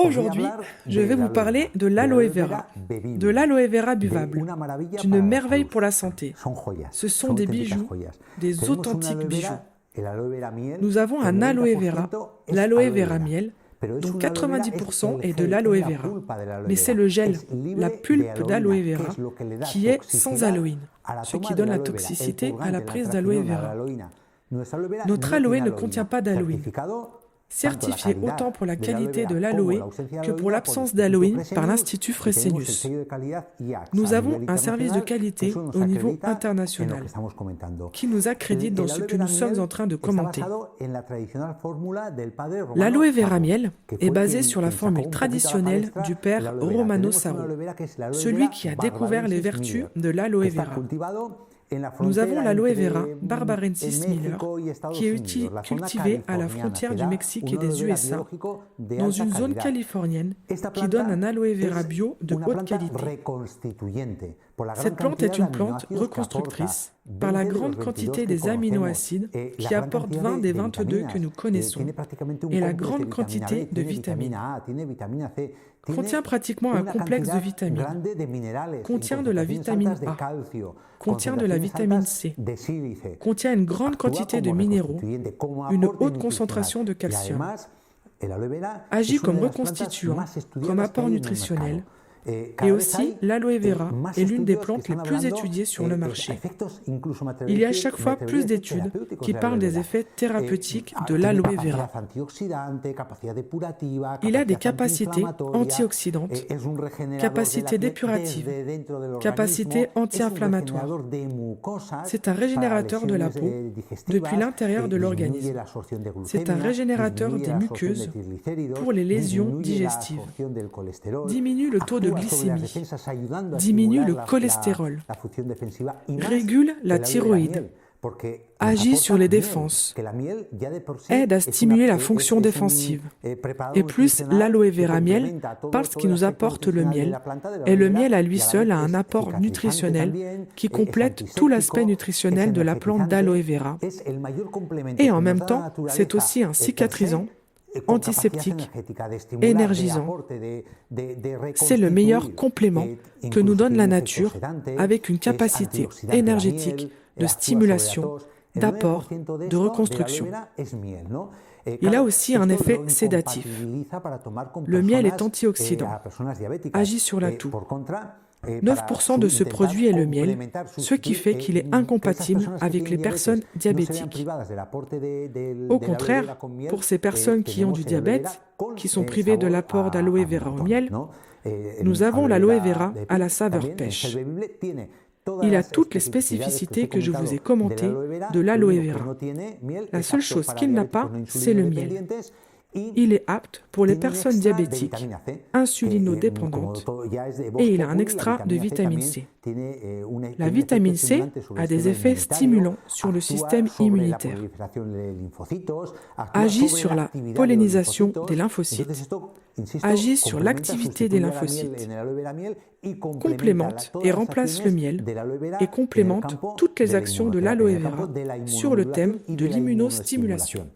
Aujourd'hui, je vais vous parler de l'aloe vera buvable, d'une merveille pour la santé. Ce sont des bijoux, des authentiques bijoux. Nous avons un aloe vera, l'aloe vera miel, dont 90% est de l'aloe vera, mais c'est le gel, la pulpe d'aloe vera, qui est sans aloïne, ce qui donne la toxicité à la prise d'aloe vera. Notre aloe ne contient pas d'aloïne, certifié autant pour la qualité de l'aloe que pour l'absence d'aloïne par l'Institut Fresenius. Nous avons un service de qualité au niveau international qui nous accrédite dans ce que nous sommes en train de commenter. L'aloe vera miel est basé sur la formule traditionnelle du père Romano Saro, celui qui a découvert les vertus de l'aloe vera. Nous avons l'aloe vera barbarensis Miller, qui est cultivé à la frontière du Mexique et des USA, dans une zone californienne qui donne un aloe vera bio de haute qualité. Cette plante est une plante reconstructrice par la grande quantité des aminoacides qui apportent 20 des 22 que nous connaissons et la grande quantité de vitamines. Contient pratiquement un complexe de vitamines, contient de la vitamine A, contient de la vitamine C, contient une grande quantité de minéraux, une haute concentration de calcium, agit comme reconstituant, comme apport nutritionnel, et aussi, l'aloe vera est l'une des plantes les plus étudiées sur le marché. Il y a chaque fois plus d'études qui parlent des effets thérapeutiques de l'aloe vera. Il a des capacités antioxydantes, capacités dépuratives, capacités anti-inflammatoires. C'est un régénérateur de la peau depuis l'intérieur de l'organisme. C'est un régénérateur des muqueuses pour les lésions digestives. Diminue le taux de glycémie, diminue le cholestérol, régule la thyroïde, agit sur les défenses, aide à stimuler la fonction défensive. Et plus l'aloe vera miel, parce qu'il nous apporte le miel, et le miel à lui seul a un apport nutritionnel qui complète tout l'aspect nutritionnel de la plante d'aloe vera. Et en même temps, c'est aussi un cicatrisant, antiseptique, énergisant. C'est le meilleur complément que nous donne la nature avec une capacité énergétique de stimulation, d'apport, de reconstruction. Il a aussi un effet sédatif. Le miel est antioxydant, agit sur la toux. 9% de ce produit est le miel, ce qui fait qu'il est incompatible avec les personnes diabétiques. Au contraire, pour ces personnes qui ont du diabète, qui sont privées de l'apport d'aloe vera au miel, nous avons l'aloe vera à la saveur pêche. Il a toutes les spécificités que je vous ai commentées de l'aloe vera. La seule chose qu'il n'a pas, c'est le miel. Il est apte pour les personnes diabétiques, insulinodépendantes, et il a un extra de vitamine C. La vitamine C a des effets stimulants sur le système immunitaire, agit sur la pollinisation des lymphocytes, agit sur l'activité des lymphocytes, complémente et remplace le miel et complémente toutes les actions de l'aloe vera sur le thème de l'immunostimulation.